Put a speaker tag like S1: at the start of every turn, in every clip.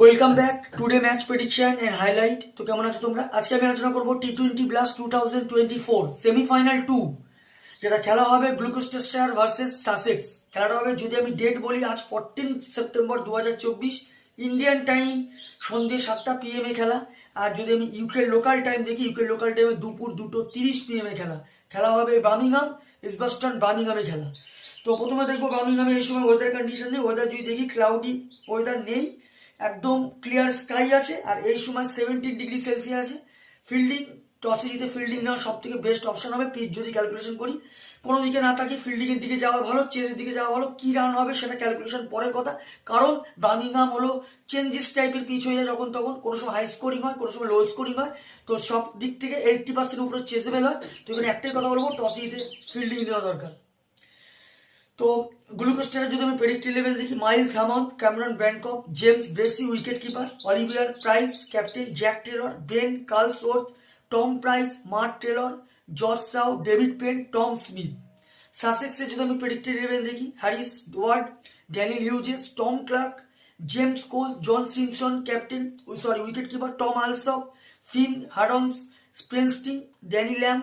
S1: Welcome back today match prediction and highlight. তো কেমন আছো তোমরা? আজকে আমি আলোচনা করবো টি20 ব্লাস্ট 2024 সেমিফাইনাল 2, যেটা খেলা হবে গ্লুকোস্টারশায়ার ভার্সেস সাসেক্স। খেলাটা হবে, যদি আমি ডেট বলি, আজ 14 সেপ্টেম্বর 2024 ইন্ডিয়ান টাইম সন্ধ্যে 7টা PM এ খেলা। আর যদি আমি ইউকে লোকাল টাইম দেখি, ইউকে লোকাল টাইমে দুপুর 2:30 PM এ খেলা। খেলা হবে বার্মিংহাম, ইজবাস্টন বার্মিংহামে খেলা। তো প্রথমে দেখবো বার্মিংহামে এই সময় ওয়েদার কন্ডিশন নেই। ওয়েদার যদি দেখি, ক্লাউডি ওয়েদার নেই, একদম ক্লিয়ার স্কাই আছে। আর এই সময় 17°C আছে। ফিল্ডিং, টসে জিতে ফিল্ডিং নেওয়া সব থেকে বেস্ট অপশন হবে। পিচ যদি ক্যালকুলেশন করি, কোনো দিকে না থাকি, ফিল্ডিং এর দিকে যাওয়া ভালো, চেজের দিকে যাওয়া ভালো। কি রান হবে সেটা ক্যালকুলেশন পরের কথা, কারণ বার্মিংহাম হলো চেঞ্জেস টাইপের পিচ হয়ে যায় যখন তখন। কোনো সময় হাই স্কোরিং হয়, কোনো সময় লো স্কোরিং হয়। তো সব দিক থেকে 80% উপরে চেজেবেল হয়। তো এখানে একটাই কথা বলবো, টসে জিতে ফিল্ডিং নেওয়া দরকার। তো গ্লুকোস্টারে যদি আমি প্রেডিক্ট 11 দেখি, মাইলস হ্যামন্ড, ক্যামেরন ব্র্যানকক, James Bracey wicket keeper, Oliver Price captain, Jack Taylor, Ben Charlesworth, Tom Price, Mark Taylor, Josh Shaw, David Payne, Tom Smith. সাসেক্সে যদি আমি প্রেডিক্ট 11 দেখি, Harris Ward, Daniel Hughes, Tom Clark, James Coles, John Simpson captain wicket keeper, Tom Alsop, Finn Harms, স্পেন্সটিং, Danny Lamb,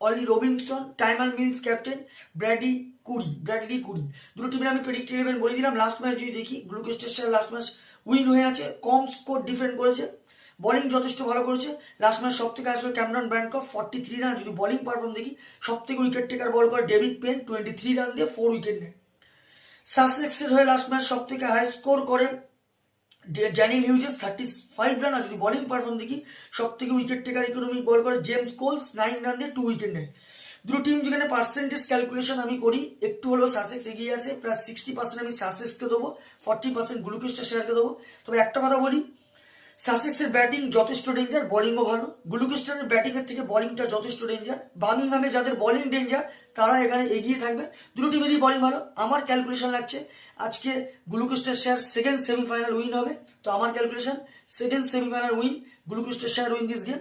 S1: Ollie Robinson, Tymal Mills captain, Bradley Currie. দুটো টিমের আমি predict 11 বলে দিলাম। লাস্ট ম্যাচ যদি দেখি, গ্লুকোস্টারশায়ার লাস্ট ম্যাচ উইন হয়ে আছে, কম স্কোর ডিফেন্ড করেছে, বোলিং যথেষ্ট ভালো করেছে। লাস্ট ম্যাচ সব থেকে আসলে ক্যামেরন ব্র্যানকক 43 রান। যদি বোলিং পারফর্ম দেখি, সব থেকে উইকেট টেকার বল করে ডেভিড পেন, 23 রান দিয়ে 4 উইকেট নেয়। সাসেক্সের হয়ে লাস্ট ম্যাচ সব থেকে হাই স্কোর করে ড্যানিয়েল হিউজেস, 35 রান। আর যদি বোলিং পারফর্ম দেখি, সব থেকে উইকেট টেকার ইকোনমিক বল করে জেমস কোলস, 9 রান দিয়ে 2 উইকেট নেয়। দুটো টিম যেখানে পার্সেন্টেজ ক্যালকুলেশন আমি করি, একটু হলেও সাসেক্স এগিয়ে আছে। প্রায় 60% আমি সাসেক্সকে দেবো, 40% গ্লুকোস্টারশায়ারকে দেবো। তবে একটা কথা বলি, সাসেক্সের ব্যাটিং যথেষ্ট ডেঞ্জার, বোলিংও ভালো। গ্লুকোস্টারের ব্যাটিং এর থেকে বোলিংটা যথেষ্ট ডেঞ্জার। বার্মিংহামে যাদের বোলিং ডেঞ্জার, তারা এখানে এগিয়ে থাকবে। দুটো টিমেরই বোলিং ভালো। আমার ক্যালকুলেশন লাগছে আজকে গ্লুকোস্টারশায়ার সেকেন্ড সেমিফাইনাল উইন হবে। তো আমার calculation second semifinal win, Gloucestershire win this game.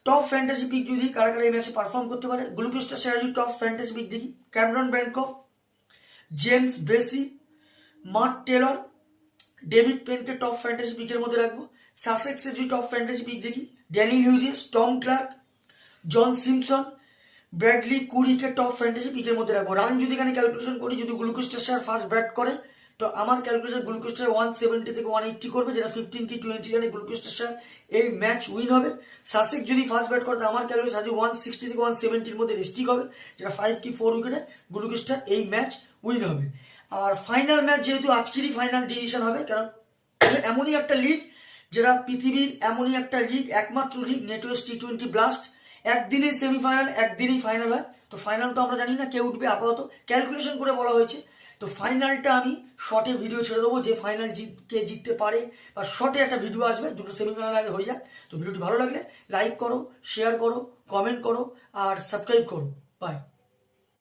S1: Top fantasy pick যদি কারা কারা এই ম্যাচে পারফর্ম করতে পারে, গ্লুকোস্টারশায়ার যদি টপ ফ্যান্টাসি পিক দেখি, ক্যামেরন ব্র্যানকক, James Bracey, Mark Taylor, David পেনকে টপ ফ্যান্টাসি পিকের মধ্যে রাখবো। সাসেক্সের যদি টপ ফ্যান্টাসি পিক দেখি, Daniel Hughes, Tom Clark, John Simpson, Bradley কুরিকে টপ ফ্যান্টাসি পিকের মধ্যে রাখবো। রান যদি এখানে ক্যালকুলেশন করি, যদি গ্লুকোস্টারশায়ার ফার্স্ট ব্যাট করে, তো আমার ক্যালকুলেশন গ্লুকোস্টার 170 থেকে 180 করবে, যেটা 15 কি 20 রানে গ্লুকোস্টারশায়ার এই ম্যাচ উইন হবে। সাসেক্স যদি ফার্স্ট ব্যাট করে, তো আমার ক্যালকুলেশন আজ 160 থেকে 170-র মধ্যে রেস্টিক হবে, যেটা 5 কি 4 উইকেটে গ্লুকোস্টার এই ম্যাচ উইন হবে। আর ফাইনাল ম্যাচ যেহেতু আজকেরই ফাইনাল ডিসিশন হবে, কারণ এমনই একটা লিগ, যেটা পৃথিবীর এমনই একটা লিগ, একমাত্র লিগ নেটওয়েস্ট টি20 ব্লাস্ট, একদিনেই সেমিফাইনাল, একদিনেই ফাইনাল হয়। তো ফাইনাল তো আমরা জানি না কে উঠবে, আপাতত ক্যালকুলেশন করে বলা হয়েছে। তো ফাইনালটা আমি শর্টে ভিডিও ছেড়ে দেবো, যে ফাইনাল কে জিততে পারে, বা শর্টে একটা ভিডিও আসবে, দুটো সেমিফাইনাল আগে হয়ে যাক। তো ভিডিওটি ভালো লাগলে লাইক করো, শেয়ার করো, কমেন্ট করো, আর সাবস্ক্রাইব করো। বাই।